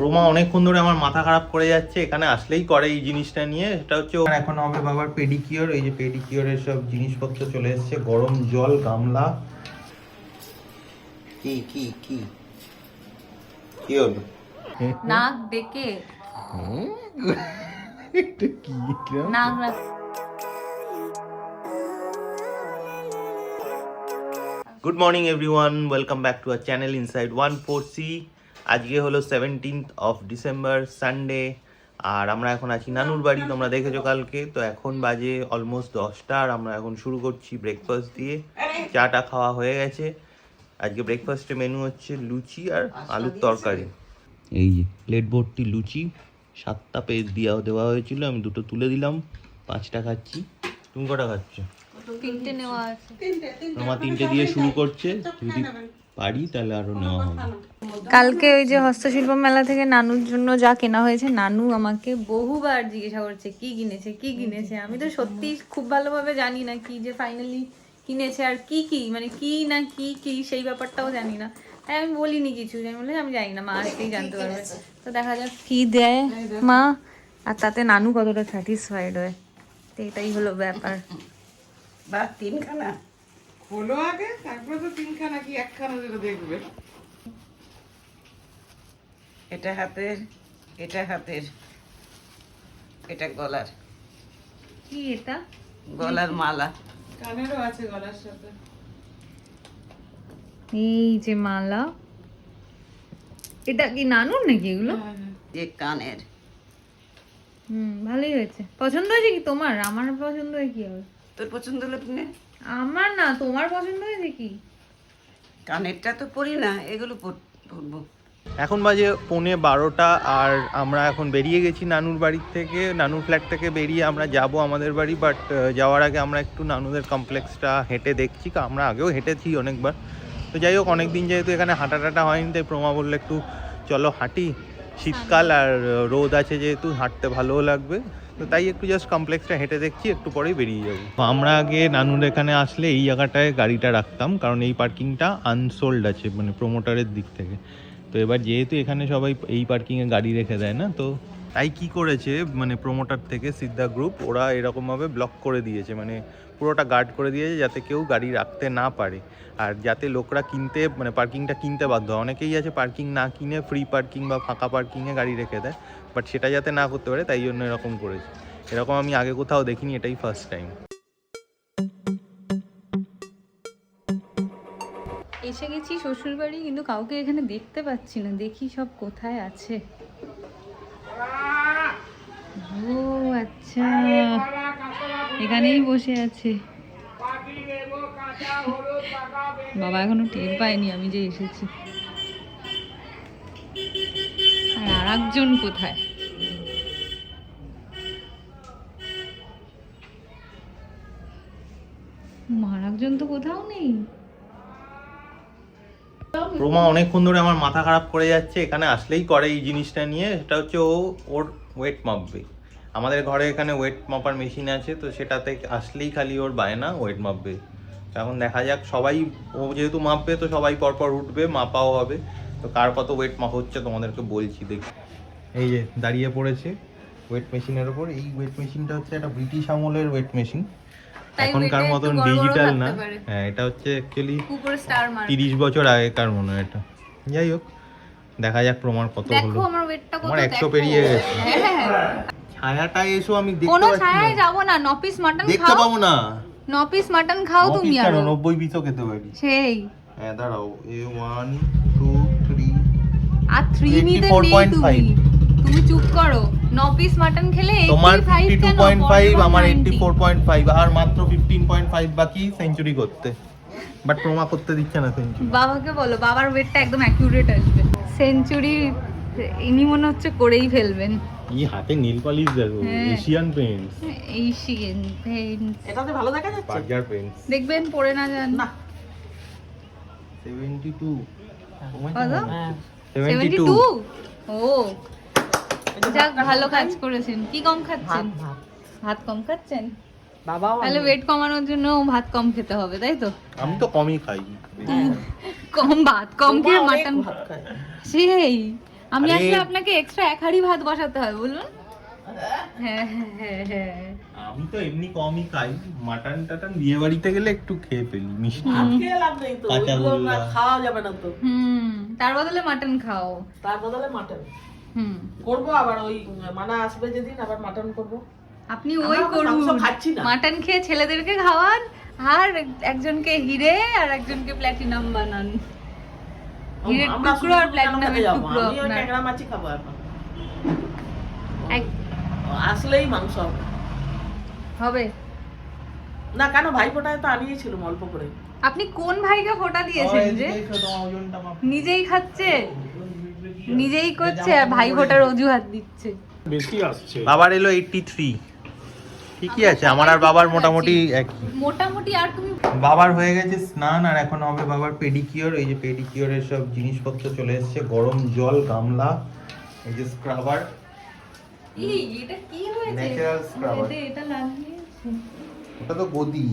রোমা অনেকক্ষণ ধরে আমার মাথা খারাপ করে যাচ্ছে, এখানে আসলেই করে এই জিনিসটা নিয়ে। সেটা হচ্ছে এখন হবে বাবার পেডিকিওর। এই যে পেডিকিওরের সব জিনিসপত্র চলে এসেছে, গরম জল, গামলা। কি কি কি কি হলো? নাক ডেকে এটা কি নাক good morning everyone, welcome back to our channel inside 14C। আজকে হলো 17th অফ ডিসেম্বর, সানডে। আর আমরা এখন আছি নানুর বাড়ি, তোমরা দেখেছো কালকে। তো এখন বাজে অলমোস্ট 10টা, আর আমরা এখন শুরু করছি ব্রেকফাস্ট দিয়ে। চাটা খাওয়া হয়ে গেছে। আজকে ব্রেকফাস্টে মেনু হচ্ছে লুচি আর আলুর তরকারি। এই যে প্লেট ভর্তি লুচি, 7টা পেজ দেওয়া হয়েছিল, আমি 2টো তুলে দিলাম, 5টা খাচ্ছি। তুমি কটা খাচ্ছ? 3টে নেওয়া আছে। আমার 3টে দিয়ে শুরু করছে, যদি পারি তাহলে আরো নেওয়া হবে। কালকে ওই যে হস্তশিল্প মেলা থেকে নানুর জন্য যা কেনা হয়েছে, নানু আমাকে বহুবার জিজ্ঞাসা করছে কি কিনেছে কি কিনেছে। আমি তো সত্যি খুব ভালোভাবে জানি না কি যে ফাইনালি কিনেছে আর কি কি, মানে কি না কি কি সেই ব্যাপারটাও জানি না। তাই আমি বলিনি কিছু, আমি বললাম আমি জানি না, মা আসতেই জানতে পারবে। তো দেখা যাক কি দেয় মা, আর তাতে নানু কতটা স্যাটিসফাইড হয়, তো এটাই হলো ব্যাপার। বা 3খানা হলো আগে, তারপরে তো 3খানা কি 1খানা যেটা দেখবে। এটা হাতের, এটা হাতের, এটা গলার, কি এটা? গলার মালা, কানেরও আছে গলার সাথে। এই যে মালা, এটা কি নানুর নাকি এগুলো? যে কানের, ভালোই হয়েছে। পছন্দ হয়েছে কি তোমার? আমার পছন্দ হয় কি হবে? তোর পছন্দ হলো কিনে। আমার না, তোমার পছন্দ হয়েছে কি? কানেরটা তো পরি না, এগুলো পরবো। এখন বাজে 11:45, আর আমরা এখন বেরিয়ে গেছি নানুর বাড়ির থেকে। নানুর ফ্ল্যাট থেকে বেরিয়ে আমরা যাব আমাদের বাড়ি, বাট যাওয়ার আগে আমরা একটু নানুদের কমপ্লেক্সটা হেঁটে দেখছি। আমরা আগেও হেঁটেছি অনেকবার। তো যাই হোক, অনেকদিন যেহেতু এখানে হাঁটা টাটা হয়নি, তাই প্রমা বললে একটু চলো হাঁটি। শীতকাল আর রোদ আছে যেহেতু, হাঁটতে ভালোও লাগবে। তো তাই একটু জাস্ট কমপ্লেক্সটা হেঁটে দেখছি, একটু পরেই বেরিয়ে যাবো। আমরা আগে নানুর এখানে আসলে এই জায়গাটায় গাড়িটা রাখতাম, কারণ এই পার্কিংটা আনসোল্ড আছে, মানে প্রোমোটারের দিক থেকে। তো এবার যেহেতু এখানে সবাই এই পার্কিংয়ে গাড়ি রেখে দেয় না, তো তাই কি করেছে মানে প্রোমোটার থেকে সিদ্ধা গ্রুপ, ওরা এরকমভাবে ব্লক করে দিয়েছে, মানে পুরোটা গার্ড করে দিয়েছে যাতে কেউ গাড়ি রাখতে না পারে। আর যাতে লোকরা কিনতে, মানে পার্কিংটা কিনতে বাধ্য হয়। অনেকেই আছে পার্কিং না কিনে ফ্রি পার্কিং বা ফাঁকা পার্কিংয়ে গাড়ি রেখে দেয়, বাট সেটা যাতে না করতে পারে তাই জন্য এরকম করেছে। এরকম আমি আগে কোথাও দেখিনি, এটাই ফার্স্ট টাইম। এসে গেছি শ্বশুর বাড়ি, কিন্তু কাউকে এখানে দেখতে পাচ্ছি না। দেখি সব কোথায় আছে। ও আচ্ছা, এখানেই বসে আছে। বাবা এখনো টের পায়নি আমি যে এসেছি। আর আরেকজন কোথায়? আরেকজন তো কোথাও নেই। রোমা অনেকক্ষণ ধরে আমার মাথা খারাপ করে যাচ্ছে, এখানে আসলেই করে এই জিনিসটা নিয়ে। সেটা হচ্ছে ওর ওয়েট মাপবে। আমাদের ঘরে এখানে ওয়েট মাপার মেশিন আছে, তো সেটাতে আসলেই খালি ওর বায়না ওয়েট মাপবে। এখন দেখা যাক, সবাই ও যেহেতু মাপবে তো সবাই পরপর উঠবে, মাপাও হবে। তো কার কত ওয়েট মাপ হচ্ছে তোমাদেরকে বলছি, দেখি। এই যে দাঁড়িয়ে পড়েছে ওয়েট মেশিনের ওপর। এই ওয়েট মেশিনটা হচ্ছে একটা ব্রিটিশ আমলের ওয়েট মেশিন, এখনকার মতন ডিজিটাল না। হ্যাঁ, এটা হচ্ছে অ্যাকচুয়ালি 30 বছর আগেকার মনে হয় এটা। যাই হোক, দেখা যাক প্রমাণ কত হলো। আমার 100 পেরিয়ে গেছে। ছায়াটা এসো, আমি দেখতে কোনো পাচ্ছি ছায়ায় না। যাব না। 9 পিস মাটন দেখতে খাও। পাবো না। 9 পিস মাটন খাও তুমি। আর 90 পিসও খেতে পারি। সেই হ্যাঁ দাঁড়াও, 1 2 3 আর 3 নিতে নেই তুমি। তুমি চুপ করো। 9 পিস মাটন খেলে 85 তোমার কেন? 52.5, আমার 84.5, আর মাত্র 15.5 বাকি সেঞ্চুরি করতে। বাট প্রমা করতে দিচ্ছে না সেঞ্চুরি। বাবাকে বলো, বাবার ওয়েটটা একদম অ্যাকুরেট আসবে। সেঞ্চুরি ইনি মনে হচ্ছে করেই ফেলবেন। এই হাতে নীল পালিশ দেখো, এশিয়ান পেইন্টস। এশিয়ান পেইন্টস, এটাতে ভালো দেখা যাচ্ছে। Burger Paints. দেখবেন পড়ে না যান। না 72। কত? 72। ও যাক, ভালো কাজ করেছেন। কি কম খাচ্ছেন? ভাত কম খাচ্ছেন? বাবাও তাহলে ওয়েট কমানোর জন্য ভাত কম খেতে হবে, তাই তো? আমি তো কমই খাই। কম ভাত কম খেয়ে মাটন ভাত খায়। সেই আমি আরে- আসলে আপনাকে এক্সট্রা 1 হাঁড়ি ভাত বসাতে হয় বলুন। হ্যাঁ হ্যাঁ হ্যাঁ। আমি তো এমনি কমই খাই, মাটন টাটন বিয়ে বাড়িতে গেলে একটু খেয়ে ফেলি মিষ্টি। আজকে লাভ নেই তো, কাঁচা ওইগুলো গোল্লা। না খাওয়া যাবে না তো, তার বদলে মাটন খাও। তার বদলে মাটন হুম করবো। আবার ওই মানা আসবে যেদিন আবার মাটন করবো। আপনি আমরা ওই তো করুন, মাংস খাচ্ছি না। মাটন খেয়ে ছেলেদেরকে খাওয়ান আর একজনকে হিরে আর একজনকে প্ল্যাটিনাম বানান। হিরের আমরা টুকরো আর শুধু কেন খেতে প্ল্যাটিনামের যাবো? টুকরো আমি ওই আপনার। ট্যাংরা মাছই খাবো এখন। এক- আসলেই মাংস হবে। হবে। না কেন, ভাইফোঁটায় তো আনিয়েছিলাম অল্প করে। আপনি কোন ভাইকে ফোঁটা দিয়েছেন যে নিজেই খাচ্ছে, নিজেই করছে আর ভাই ফোঁটার অজুহাত দিচ্ছে? বেশি আসছে। বাবার এলো 83, ঠিকই আছে, আমার আর বাবার মোটামুটি একই। মোটামুটি। আর তুমি বাবার হয়ে গেছে স্নান, আর এখন হবে বাবার পেডিকিওর। এই যে পেডিকিওরের সব জিনিসপত্র চলে এসেছে, গরম জল, গামলা, এই যে স্ক্রাবার, এই এটা কি হয়েছে? Natural scrubber। এটা লাগিয়েছে। ওটা তো গদি।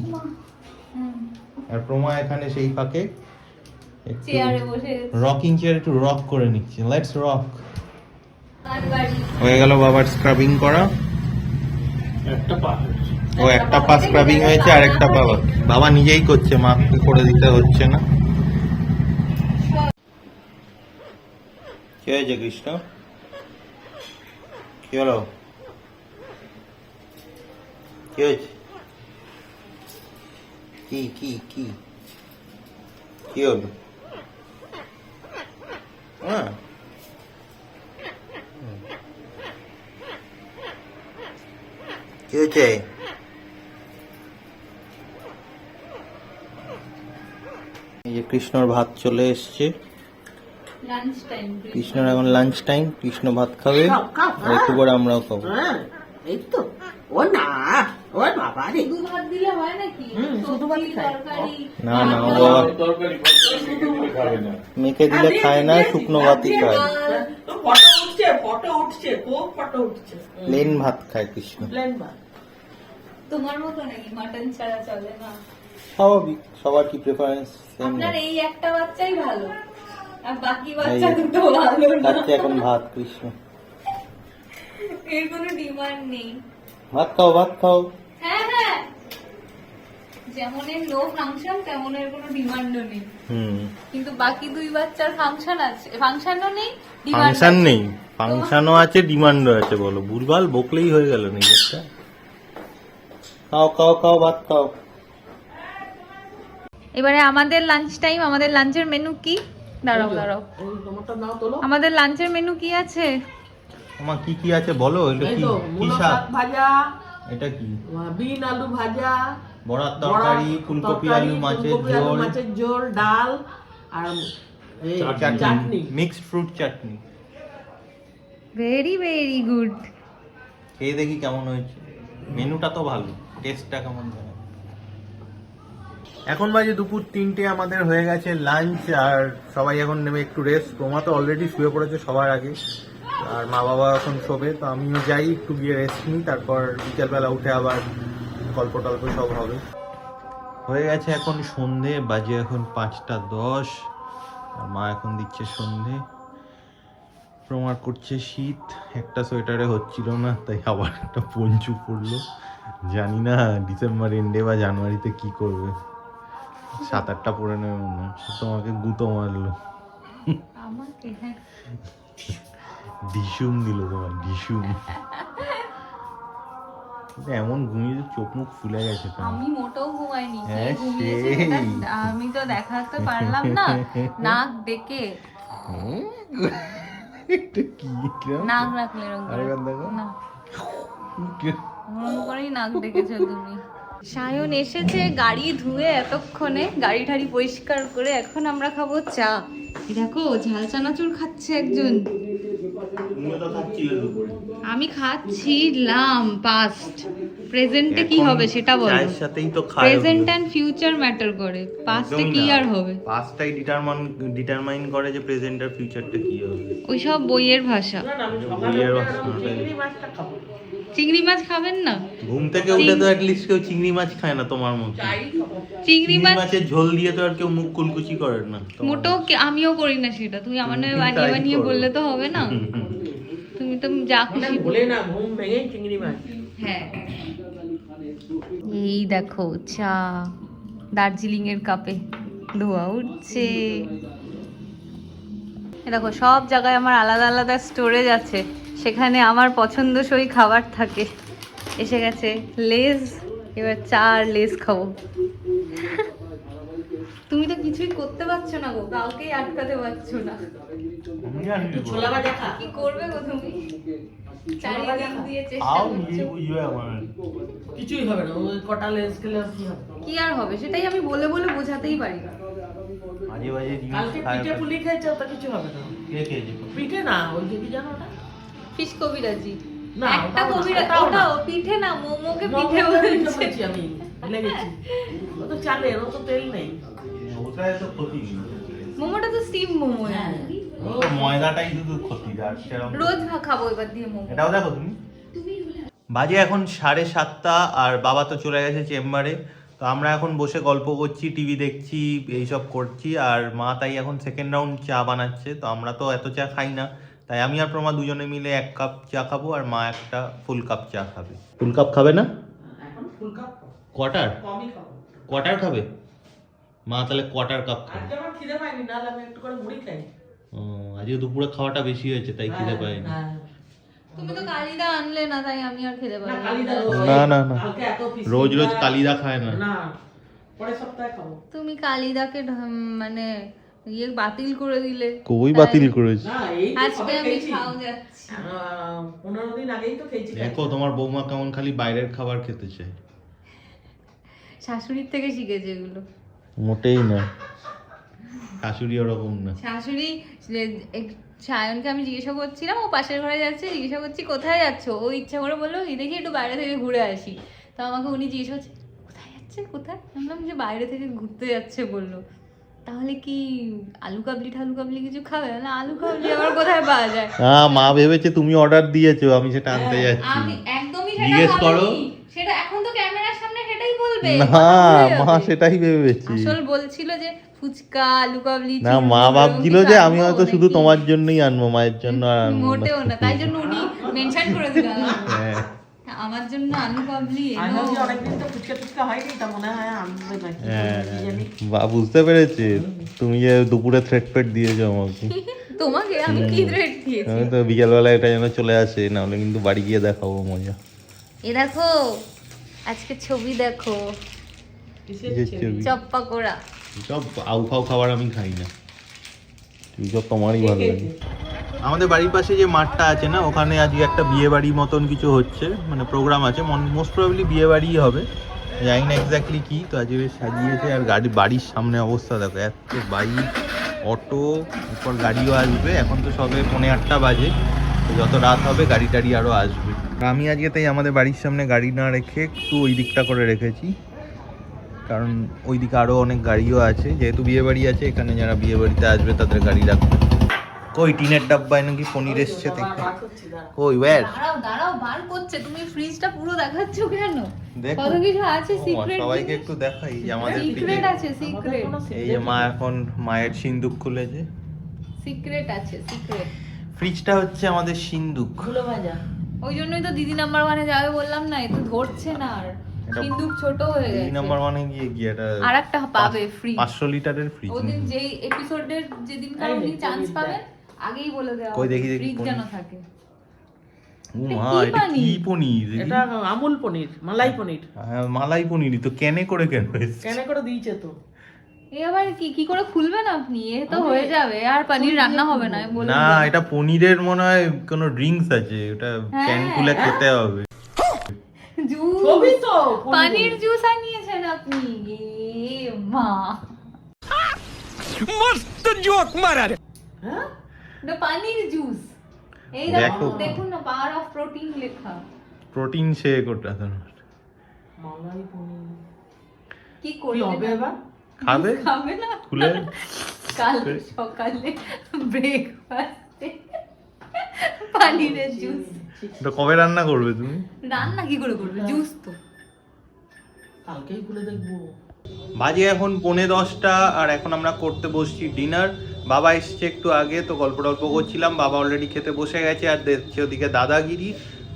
আর প্রমা এখানে সেই ফাঁকে চেয়ারে বসে রকিং চেয়ার একটু রক করে নিচ্ছে। Let's rock. আর বাড়ি। হয়ে গেল বাবার স্ক্রাবিং করা। একটা পা ও একটা পা স্ক্রাবিং হয়েছে, আর একটা পা বাবা নিজেই করছে, মাকে করে দিতে হচ্ছে না। কি হয়েছে কৃষ্ণ? কি হলো? কি হয়েছে? কি কি কি কি হলো? হ্যাঁ, কি হয়েছে? এই যে কৃষ্ণর ভাত চলে এসছে। Lunch time. কৃষ্ণর এখন লাঞ্চ টাইম, কৃষ্ণ ভাত খাবে খাও, খাও, আর একটু পরে আমরাও খাবো। হ্যাঁ এই তো। ও না, ও বাবা রে। শুধু ভাত দিলে হয় নাকি? শুধু ভাতই সবজি, খায়। তরকারি। না না, ও বাবা তরকারি খাবে না। মেখে দিলে খায় না, শুকনো ভাতই খায়, ফটো উঠছে, ফটো উঠছে, খুব ফটো উঠছে। প্লেন ভাত খায় কৃষ্ণ। প্লেন ভাত। তোমার মতো নাকি মাটন ছাড়া চলে না? স্বাভাবিক, সবার কি প্রেফারেন্স সেম আপনার এই একটা বাচ্চাই ভালো আর বাকি এই বাচ্চা দুটো ভালো না। খাচ্ছে এখন ভাত কৃষ্ণ। এর কোনো ডিমান্ড নেই। ভাত খাও, ভাত খাও। হ্যাঁ হ্যাঁ, যেমন এর নো ফাংশন তেমন এর কোনো ডিমান্ডও নেই, কিন্তু বাকি দুই বাচ্চার ফাংশন আছে, ফাংশনও নেই, demand ফাংশন আছে। নেই, ফাংশনও আছে, ডিমান্ডও আছে। বলো, ভুলভাল বকলেই হয়ে গেল নিজেরটা। খাও খাও খাও, ভাত খাও। এবারে আমাদের লাঞ্চ টাইম। আমাদের লাঞ্চের মেনু কি? দাঁড়াও দাঁড়াও, এই টমেটো নাও তোলো। আমাদের লাঞ্চের মেনু কি আছে? তোমার কি কি আছে বলো? এটা এই কি তো কি মূলো শাক? শাক ভাজা, এটা কি? বিন আলু ভাজা, বড়ার তরকারি, ফুলকপি আলু মাছের ফুলকপি আলু ঝোল, মাছের ঝোল, ডাল আর এই chutney, chutney. Mixed fruit chutney. Very very good. খেয়ে দেখি কেমন হয়েছে। মেনুটা তো ভালো, টেস্টটা কেমন জানো। এখন বাজে দুপুর 3টে, আমাদের হয়ে গেছে লাঞ্চ, আর সবাই এখন নেবে একটু রেস্ট। প্রমা তো অলরেডি শুয়ে পড়েছে সবার আগে, আর মা বাবা এখন শোবে, তো আমিও যাই একটু গিয়ে রেস্ট নিই, তারপর বিকেলবেলা উঠে আবার গল্প টল্প সব হবে। হয়ে গেছে এখন সন্ধে, বাজে এখন 5টা 10, আর মা এখন দিচ্ছে সন্ধে। প্রমার করছে শীত, একটা সোয়েটারে হচ্ছিল না, তাই আবার একটা পঞ্চু পড়লো। জানি না ডিসেম্বর এন্ডে বা জানুয়ারিতে কি করবে, 7-8টা পরে নেবে মনে হচ্ছে। তোমাকে গুঁতো মারলো, আমাকে হ্যাঁ, ডিসুম দিল তোমার, ডিসুম। এমন ঘুমিয়ে চোখ মুখ ফুলে গেছে তোমার। আমি মোটেও ঘুমাইনি। কে হ্যাঁ, ঘুমিয়েছে সেই। সেটা আমি তো দেখাতে পারলাম না। নাক ডেকে, এটা কি কিরম? নাক রাখলে এরকম করে। আরেকবার দেখো। না, এরকম করেই নাক ডেকেছো তুমি। সায়ন এসেছে গাড়ি ধুয়ে এতক্ষণে, গাড়ি ঠাড়ি পরিষ্কার করে। এখন আমরা খাবো চা। এই দেখো ঝাল চানাচুর খাচ্ছে একজন, আমি খাচ্ছিলাম। পাস্ট প্রেজেন্টে কি হবে সেটা বলো। চায়ের সাথেই তো খায়। প্রেজেন্ট এন্ড ফিউচার ম্যাটার করে, পাস্টে কি আর হবে? পাস্টটাই ডিটারমাইন করে যে প্রেজেন্ট আর ফিউচারটা কি হবে। ওইসব বইয়ের ভাষা। না না, আমি বইয়ের সকালে বাসনা। চিংড়ি মাছটা খাবো। চিংড়ি মাছ খাবেন না? ঘুম থেকে উঠে তো অ্যাটলিস্ট কেউ চিংড়ি মাছ খায় না তোমার মতো। চিংড়ি মাছ মাছের ঝোল দিয়ে তো আর কেউ মুখ কুলকুচি করে না। মোটেও আমিও করি না সেটা, তুমি আমার নামে বানিয়ে বানিয়ে বললে তো হবে না। তুমি তো যা খুশি বলে না, ঘুম ভেঙে চিংড়ি মাছ। হ্যাঁ, এই দেখো চা দার্জিলিং এর কাপে ধোয়া উঠছে। দেখো সব জায়গায় আমার আলাদা আলাদা স্টোরেজ আছে, সেখানে আমার পছন্দসই খাবার থাকে। এসে গেছে লেজ, এবার চা আর লেজ খাবো। তুমি তো কিছুই করতে পারছো না গো, কাউকেই আটকাতে পারছো না। ছোলা ভাজা খা। কি করবে গো তুমি? চারিদিক দিয়ে চেষ্টা করছো, কিছুই হবে না, ওই কটা লেজ খেলে আর কি হবে? কি আর হবে সেটাই আমি বলে বলে বোঝাতেই পারি না। মাঝে মাঝে কালকে পিঠে পুলি খেয়েছে, ওটা কিছু হবে না। কে খেয়েছে? পিঠে না, ওই যে কি জানো না, ফিশ কবিরাজি না, একটা ওটাও না, কবিরা, ওটাও না। ওটাও পিঠে না, মোমোকে পিঠে পিঠে বলছে। বলছি আমি, ভুলে গেছি। ও তো চালের, ও তো তেল নেই। ওটাই তো ক্ষতি। মোমোটা তো স্টিম মোমো। হ্যাঁ। ময়দাটাই শুধু ক্ষতি, আর সেরকম রোজ খাবো এবার দিয়ে মোমো। এটাও দেখো তুমি। বাজে এখন 7:30 আর বাবা তো চলে গেছে চেম্বারে। তো আমরা এখন বসে গল্প করছি, টিভি দেখছি, এইসব করছি। আর মা তাই এখন সেকেন্ড রাউন্ড চা বানাচ্ছে। তো আমরা তো এত চা খাই না, তাই আমি আর প্রমা দুজনে মিলে 1 কাপ চা খাবো, আর মা একটা ফুল কাপ চা খাবে। ফুল কাপ খাবে না? এখন ফুল কাপ কোয়ার্টার? কমই খাবো। কোয়ার্টার খাবে মা? তাহলে কোয়ার্টার কাপ খাবে। আজকে আমার খিদে পাইনি, নাহলে আমি একটু করে মুড়ি খাই। ও, আজকে দুপুরে খাওয়াটা বেশি হয়েছে তাই খিদে পায়নি। হ্যাঁ। তুমি তো কালিদা আনলে না, তাই আমি আর খেতে না, পারি কালিদা না, না, না। কালকে এত পিস রোজ রোজ কিনবা। কালিদা খায় না। না, পরের সপ্তাহে খাবো। তুমি কালিদাকে মানে ইয়ে বাতিল করে দিলে। কই তাই বাতিল করেছি? না, এই তো আজকে সবে আমি খেয়েছি। খাও যাচ্ছি। 15 দিন আগেই তো খেয়েছি। দেখো তোমার বৌমা কেমন খালি বাইরের খাবার খেতে চায়। শাশুড়ির থেকে শিখেছে এগুলো। মোটেই না, শাশুড়ি ওরকম না। শাশুড়ি সায়নকে আমি জিজ্ঞাসা করছিলাম, ও পাশের ঘরে যাচ্ছে, জিজ্ঞাসা করছি কোথায় যাচ্ছ, ও ইচ্ছা করে বললো এই দেখি একটু বাইরে থেকে ঘুরে আসি। তো আমাকে উনি জিজ্ঞাসা করছে কোথায় যাচ্ছে, কোথায়? আমি বললাম যে বাইরে থেকে ঘুরতে যাচ্ছে বললো। তাহলে কি আলু কাবলি ঠালু কাবলি কিছু খাবে না? আলু কাবলি আবার কোথায় পাওয়া যায়? মা ভেবেছে তুমি অর্ডার দিয়েছো, আমি সেটা আনতে যাচ্ছি। আমি একদমই সেটা জিজ্ঞেস করো। ভাবিনি। সেটা এখন তো ক্যামেরার সামনে সেটাই বলবে। না, ভুলে মা যাবে। সেটাই ভেবেছি। আসল বলছিল যে ফুচকা আলু কাবলি না, চিড় মা মুড়ো ভাবছিল কিছু যে আনবো আমি হয়তো শুধু নাকি। তোমার জন্যই আনবো, মায়ের জন্য আর আনবো না। মোটেও না, তাই জন্য উনি মেনশন করে দিলেন হ্যাঁ। আমার জন্য আলু কাবলি আমি এনো। ভাবছি অনেকদিন তো ফুচকা টুচকা হয়নি, তা মনে হয় আনবে নাকি, হ্যাঁ, কি জানি। বা বুঝতে পেরেছি তুমি যে দুপুরে থ্রেট পেট দিয়েছো আমাকে। তোমাকে আমি কি রেট দিয়েছি? আমি তো বিকেলবেলা এটা যেন চলে আসে, নাহলে কিন্তু বাড়ি গিয়ে দেখাবো মজা। এ দেখো আজকে ছবি দেখো, কিসের কিসের ছবি? ছবি? চপ পাকোড়া। সব আউ ফাউ খাবার আমি খাই না, সব তোমারই ভালো লাগে। আমাদের বাড়ির পাশে যে মাঠটা আছে না, ওখানে আজকে একটা বিয়ে বাড়ি মতন কিছু হচ্ছে, মানে প্রোগ্রাম আছে, মোস্ট প্রবাবলি বিয়ে বাড়িই হবে, জানি না এক্স্যাক্টলি কি। তো আজকে বেশ সাজিয়েছে। আর বাড়ির সামনে অবস্থা দেখো, এত বাইক, অটো, এরপর গাড়িও আসবে। এখন তো সবে 8:45 বাজে, তো যত রাত হবে গাড়ি টাড়ি আরও আসবে। আমি আজকে তাই আমাদের বাড়ির সামনে গাড়ি না রেখে একটু ওই দিকটা করে রেখেছি, কারণ ওইদিকে আরো অনেক গাড়িও আছে, যেহেতু বিয়ে বাড়ি আছে এখানে, যারা বিয়ে বাড়িতে আসবে তাদের গাড়ি রাখবে। কই টিনের ডাব্বায় নাকি পনির এসছে দেখে, বার করছি, দাঁড়া। কই ওয়ার? দাঁড়াও দাঁড়াও, বার করছে। তুমি ফ্রিজটা পুরো দেখাচ্ছ কেন? দেখো কত কিছু আছে সিক্রেট। সবাইকে একটু দেখাই যে আমাদের সিক্রেট fridge-এ- আছে, সিক্রেট। এই যে মা এখন মায়ের সিন্দুক খুলেছে। সিক্রেট আছে, সিক্রেট। ফ্রিজটা হচ্ছে আমাদের সিন্দুক। ধুলো ভাজা। ওই জন্যই তো দিদি নাম্বার 1-এ যাবে বললাম না, এ তো ধরছে না আর। এটা সিন্দুক ছোট হয়ে এই গেছে। নাম্বার মানে গিয়ে এটা আরেকটা পাবে free। 500 লিটারের ফ্রিজ। ওদিন যেই এপিসোডের যেদিন তাই উনি নাকি? চান্স আমি পাবেন আগেই বলে দেওয়া কই দেখি, দেখি, ফ্রিজ কোন- যেন থাকে। ও মা, কি এটা কি পনির? পনির? এটা আমুল পনির, মালাই পনির। হ্যাঁ, মালাই পনিরই তো, কেনে করে কেন এসছে? কেন করে দিয়েছে তো? এ আবার কি কি করে খুলবেন আপনি? এ তো হয়ে যাবে, আর পনির রান্না হবে না আমি বলে না, দিলাম। এটা পনিরের মনে হয় কোনো ড্রিঙ্কস আছে, ওটা হ্যাঁ, ক্যান খুলে খেতে হবে। জুস, ছবি তো পনির জুস আনিয়েছেন আপনি। এ মা, হ্যাঁ, এটা পনির জুস। এই দেখো। দেখো, দেখুন না, পাওয়ার অফ প্রোটিন লেখা। প্রোটিন শেক ওটা তো। মালাই পনির। কি কি করবে হবে এবার? খাবে খাবে না খুলে? কাল সকালে ব্রেকফাস্টে পনিরের জুস। তো কবে রান্না করবে তুমি? রান্না কি করে করবে, জুস তো। কালকেই খুলে দেখবো। বাজে এখন 10:45 আর এখন আমরা করতে বসছি ডিনার। বাবা এসছে একটু আগে, তো গল্প টল্প করছিলাম। বাবা অলরেডি খেতে বসে গেছে আর দেখছে ওদিকে দাদাগিরি।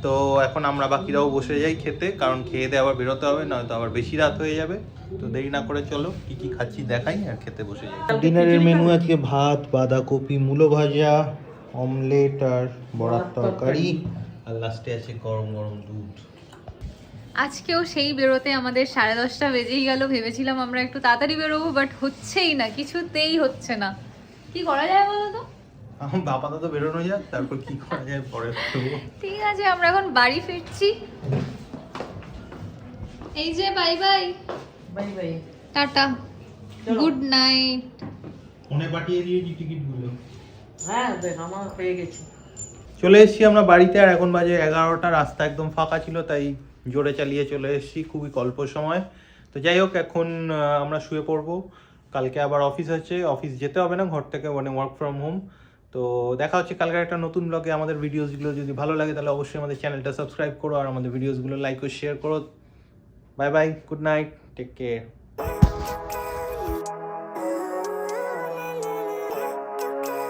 তো এখন আমরা বাকিরাও বসে যাই খেতে, কারণ খেয়ে দিয়ে আবার বেরোতে হবে, নয়তো আবার বেশি রাত হয়ে যাবে। তো দেরি না করে চলো কি কি খাচ্ছি দেখাই আর খেতে বসে যাই। ডিনারের মেনু আজকে ভাত, বাঁধাকপি, মূলো ভাজা, অমলেট আর বড়ার তরকারি, আর লাস্টে আছে গরম গরম দুধ। আজকেও সেই বেরোতে আমাদের 10:30 বেজেই গেল। ভেবেছিলাম আমরা একটু তাড়াতাড়ি বেরোবো, বাট হচ্ছেই না, কিছুতেই হচ্ছে না। কি করা যায় বলো তো? আপাতত বেরোনো যাক, তারপর কি করা যায় পরে করবো। ঠিক আছে, আমরা এখন বাড়ি ফিরছি। এই যে bye bye, bye bye. Tata, good night. ফোনে পাঠিয়ে দিয়েছি টিকিটগুলো। হ্যাঁ দেখ আমার পেয়ে গেছি। চলে এসেছি আমরা বাড়িতে, আর এখন বাজে 11টা। রাস্তা একদম ফাঁকা ছিল, তাই জোরে চালিয়ে চলে এসেছি, খুবই অল্প সময়। তো যাই হোক, এখন আমরা শুয়ে পড়বো। কালকে আবার অফিস আছে, অফিস যেতে হবে না, ঘর থেকে, মানে ওয়ার্ক ফ্রম হোম। তো দেখা হচ্ছে কালকে একটা নতুন ব্লগে। আমাদের ভিডিওসগুলো যদি ভালো লাগে তাহলে অবশ্যই আমাদের চ্যানেলটা সাবস্ক্রাইব করো, আর আমাদের ভিডিওসগুলো লাইক ও শেয়ার করো। Bye bye, good night, take care.